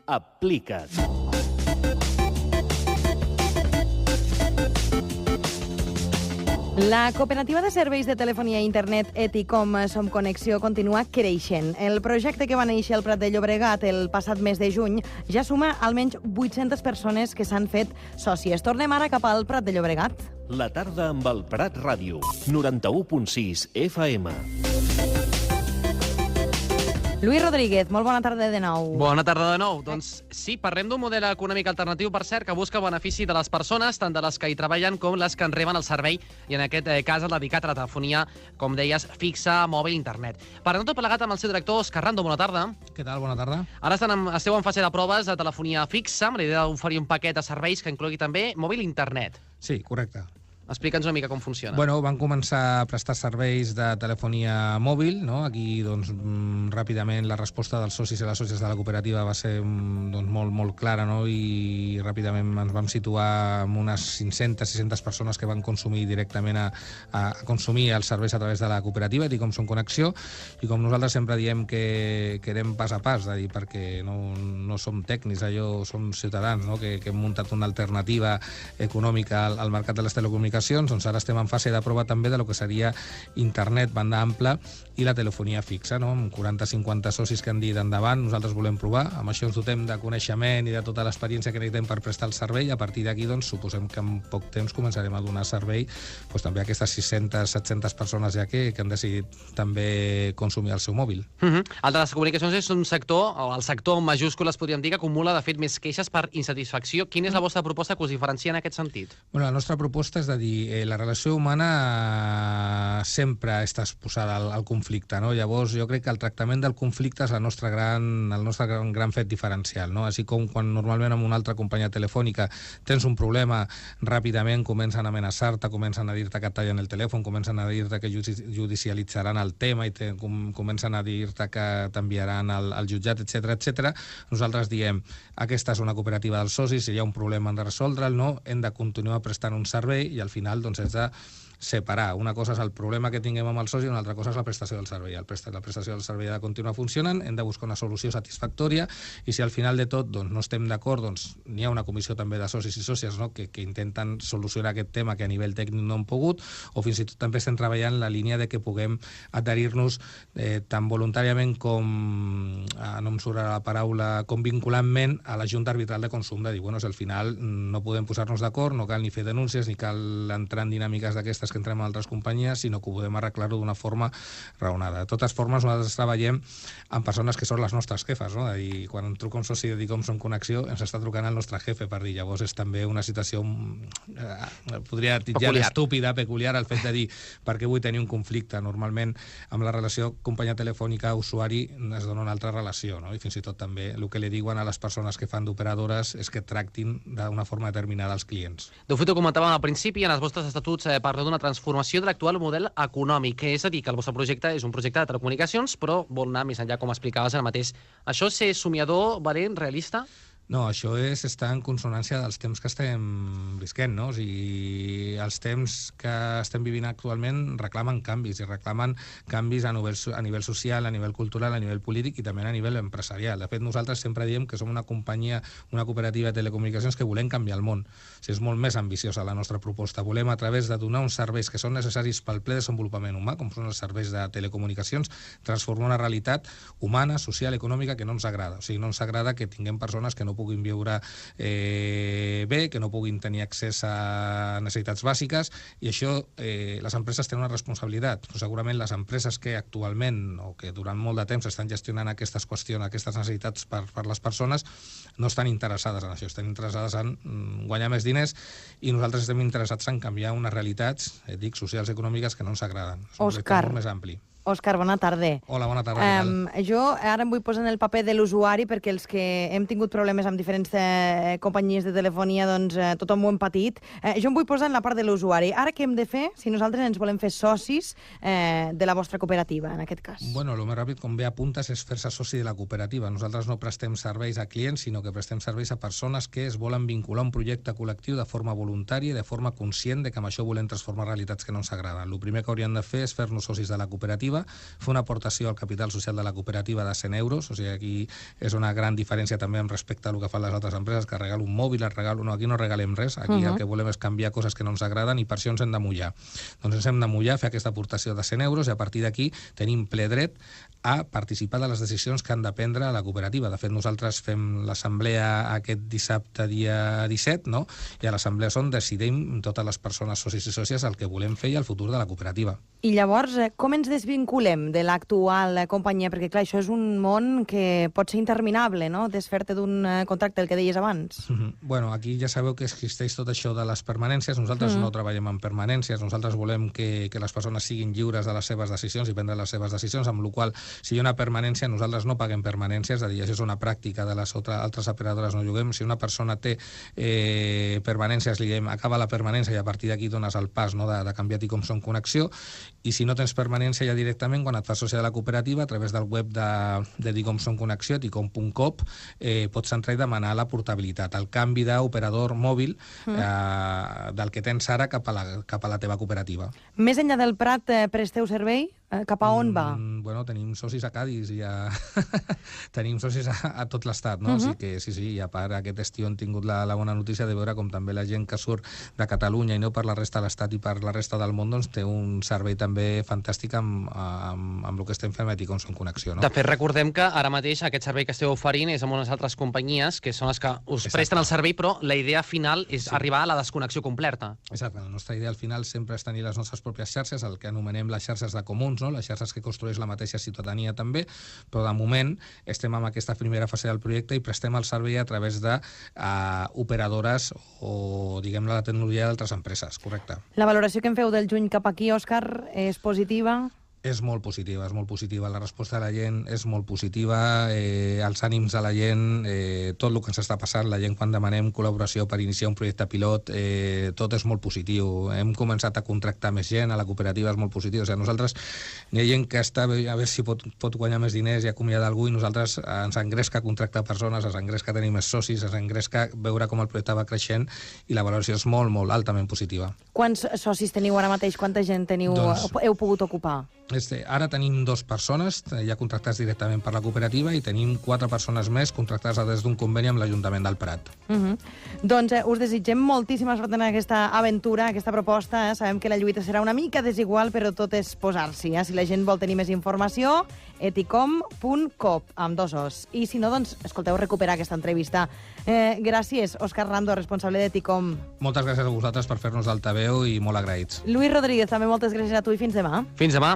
Aplica't. La cooperativa de serveis de telefonia i internet Eticom Som Connexió continua creixent. El projecte que va néixer al Prat de Llobregat el passat mes de juny ja suma almenys 800 persones que s'han fet sòcies. Tornem ara cap al Prat de Llobregat. La tarda amb el Prat Ràdio, 91.6 FM. Lluís Rodríguez, molt bona tarda de nou. Bona tarda de nou. Doncs sí, parlem d'un model econòmic alternatiu, per cert, que busca el benefici de les persones, tant de les que hi treballen com les que en reben el servei, i en aquest cas el dedicat a la telefonia, com deies, fixa, mòbil, internet. Parlem tot plegat amb el seu director, Òscar Rando. Bona tarda. Què tal? Bona tarda. Ara esteu en fase de proves de telefonia fixa, amb la idea d'oferir un paquet de serveis que inclogui també mòbil i internet. Sí, correcte. Explica'ns una mica com funciona. Bueno, van començar a prestar serveis de telefonia mòbil, no? Aquí, doncs, ràpidament la resposta dels socis i les sòcies de la cooperativa va ser doncs, molt clara, no? I ràpidament ens vam situar amb unes 500-600 persones que van consumir directament a consumir els serveis a través de la cooperativa, i com Som Connexió, i com nosaltres sempre diem que anem pas a pas, de dir, perquè no som tècnics, som ciutadans, no? Que hem muntat una alternativa econòmica al mercat de les telecomunicacions. Doncs ara estem en fase de prova també de lo que seria internet, banda ampla i la telefonia fixa, no? Amb 40-50 socis que han dit endavant, nosaltres volem provar, amb això ens dotem de coneixement i de tota l'experiència que necessitem per prestar el servei, i a partir d'aquí doncs, suposem que en poc temps començarem a donar servei doncs, també a aquestes 600-700 persones ja que han decidit també consumir el seu mòbil. El de les comunicacions és un sector, o el sector en majúscules podríem dir, que acumula de fet més queixes per insatisfacció. Quina és la vostra proposta que us diferencia en aquest sentit? Bueno, la nostra proposta és de dir, la relació humana sempre està exposada al conflicte, no? Llavors jo crec que el tractament del conflicte és el nostre gran fet diferencial, no? Així com quan normalment amb una altra companyia telefònica tens un problema, ràpidament comencen a amenaçar-te, comencen a dir-te que et tallen el telèfon, comencen a dir-te que judicialitzaran el tema i comencen a dir-te que t'enviaran al jutjat, etc. Nosaltres diem, aquesta és una cooperativa dels socis, si hi ha un problema hem de resoldre'l, no? Hem de continuar prestant un servei i al final doncs, és de separar. Una cosa és el problema que tinguem amb el soci i una altra cosa és la prestació del servei. La prestació del servei ha de continuar funcionant, hem de buscar una solució satisfactòria, i si al final de tot doncs, no estem d'acord, doncs n'hi ha una comissió també de socis i sòcies, no? que intenten solucionar aquest tema que a nivell tècnic no han pogut, o fins i tot també estem treballant la línia de que puguem adherir-nos tan voluntàriament com, no em surt la paraula, com vinculantment a la Junta Arbitral de Consum, de dir, bueno, si al final no podem posar-nos d'acord, no cal ni fer denúncies, ni cal entrar en dinàmiques d'aquestes que entrem a altres companyies, sinó que ho podem arreglar-ho d'una forma raonada. De totes formes, nosaltres treballem amb persones que són les nostres jefes, no? I quan em truca un soci de dir com Som Connexió, ens està trucant el nostre jefe per dir. Llavors és també una situació, podria titllar estúpida, peculiar, el fet de dir per què vull tenir un conflicte. Normalment, amb la relació companyia telefònica-usuari es dona una altra relació, no? I fins i tot també el que li diuen a les persones que fan d'operadores és que tractin d'una forma determinada els clients. De fet, ho comentàvem al principi, en els vostres estatuts parleu d'una transformació de l'actual model econòmic, que és a dir, que el vostre projecte és un projecte de telecomunicacions, però vol anar més enllà, com explicaves ara mateix. Això és ser somiador, valent, realista? No, això és estar en consonància dels temps que estem visquent, no? O sigui, els temps que estem vivint actualment reclamen canvis, i reclamen canvis a nivell social, a nivell cultural, a nivell polític i també a nivell empresarial. De fet, nosaltres sempre diem que som una companyia, una cooperativa de telecomunicacions que volem canviar el món. O sigui, és molt més ambiciosa la nostra proposta. Volem, a través de donar uns serveis que són necessaris pel ple desenvolupament humà, com són els serveis de telecomunicacions, transformar una realitat humana, social, econòmica que no ens agrada. O sigui, no ens agrada que tinguem persones que no puguin viure bé, que no puguin tenir accés a necessitats bàsiques, i això les empreses tenen una responsabilitat. Però segurament les empreses que actualment o que durant molt de temps estan gestionant aquestes qüestions, aquestes necessitats per les persones, no estan interessades en això, estan interessades en guanyar més diners, i nosaltres estem interessats en canviar unes realitats, socials i econòmiques que no ens agraden. És un projecte molt més ampli. Òscar, bona tarda. Hola, bona tarda. Jo ara em vull posar en el paper de l'usuari, perquè els que hem tingut problemes amb diferents companyies de telefonia, doncs tothom ho hem patit. Jo em vull posar en la part de l'usuari. Ara què hem de fer si nosaltres ens volem fer socis de la vostra cooperativa, en aquest cas? Bueno, el més ràpid, com bé apuntes, és fer-se soci de la cooperativa. Nosaltres no prestem serveis a clients, sinó que prestem serveis a persones que es volen vincular a un projecte col·lectiu de forma voluntària i de forma conscient de que amb això volem transformar realitats que no ens agraden. El primer que hauríem de fer és fer-nos socis de la cooperativa, cooperativa, fer una aportació al capital social de la cooperativa de 100 euros, o sigui, aquí és una gran diferència també amb respecte a el que fan les altres empreses, que regalo un mòbil, aquí no regalem res, aquí el que volem és canviar coses que no ens agraden i per això ens hem de mullar. Doncs ens hem de mullar, fer aquesta aportació de 100 euros i a partir d'aquí tenim ple dret a participar de les decisions que han de prendre la cooperativa. De fet, nosaltres fem l'assemblea aquest dissabte, dia 17, no? I a l'assemblea on decidim totes les persones socis i sòcies el que volem fer i el futur de la cooperativa. I llavors, com ens desvinculem de l'actual companyia? Perquè, clar, això és un món que pot ser interminable, no?, desfer-te d'un contracte, el que deies abans. Bueno, aquí ja sabeu que existeix tot això de les permanències. Nosaltres no treballem en permanències. Nosaltres volem que les persones siguin lliures de les seves decisions i prendre les seves decisions, amb la qual cosa, si hi ha una permanència, nosaltres no paguem permanències, és a dir, això és una pràctica de les altres operadores no lloguem. Si una persona té permanències, li diem, acaba la permanència i a partir d'aquí dones el pas, no?, de canviar Ticomson Connexió, i si no tens permanència ja directament, quan et fas soci de la cooperativa, a través del web de Ticomson Connexió, ticom.coop, pots entrar i demanar la portabilitat, el canvi d'operador mòbil del que tens ara cap a la teva cooperativa. Més enllà del Prat, presteu servei? Cap a on va? Bueno, tenim socis a Cadis i tenim socis a tot l'estat, no? Així que sí, i a part aquest estiu hem tingut la bona notícia de veure com també la gent que surt de Catalunya i no per la resta de l'estat i per la resta del món, doncs té un servei també fantàstic amb el que estem fent a Ticomson Connexió, no? De fet, recordem que ara mateix aquest servei que esteu oferint és amb unes altres companyies que són les que us presten el servei, però la idea final és arribar a la desconnexió completa. Exacte, la nostra idea al final sempre és tenir les nostres pròpies xarxes, el que anomenem les xarxes de comuns, no? Les xarxes que construeix la mateixa ciutadania també, però de moment estem en aquesta primera fase del projecte i prestem el servei a través d'operadores o, diguem-ne, la tecnologia d'altres empreses, correcte. La valoració que en feu del juny cap aquí, Òscar, és positiva? És molt positiva, és molt positiva. La resposta de la gent és molt positiva, els ànims de la gent, tot el que ens està passant, la gent quan demanem col·laboració per iniciar un projecte pilot, tot és molt positiu. Hem començat a contractar més gent, a la cooperativa és molt positiu. O sigui, nosaltres hi ha gent que està a veure si pot guanyar més diners i acomiadar algú, i nosaltres ens engresca contractar persones, ens engresca tenir més socis, ens engresca veure com el projecte va creixent i la valoració és molt, molt altament positiva. Quants socis teniu ara mateix? Quanta gent heu pogut ocupar? Ara tenim 2 persones ja contractats directament per la cooperativa i tenim 4 persones més contractades des d'un conveni amb l'Ajuntament del Prat. Doncs us desitgem moltíssima sort en aquesta aventura, aquesta proposta. Sabem que la lluita serà una mica desigual, però tot és posar-s'hi. Si la gent vol tenir més informació, ticom.coop, amb 2 os. I si no, doncs, escolteu, recuperar aquesta entrevista. Gràcies, Òscar Rando, responsable de Ticom. Moltes gràcies a vosaltres per fer-nos d'altaveu i molt agraïts. Lluís Rodríguez, també moltes gràcies a tu i fins demà. Fins demà.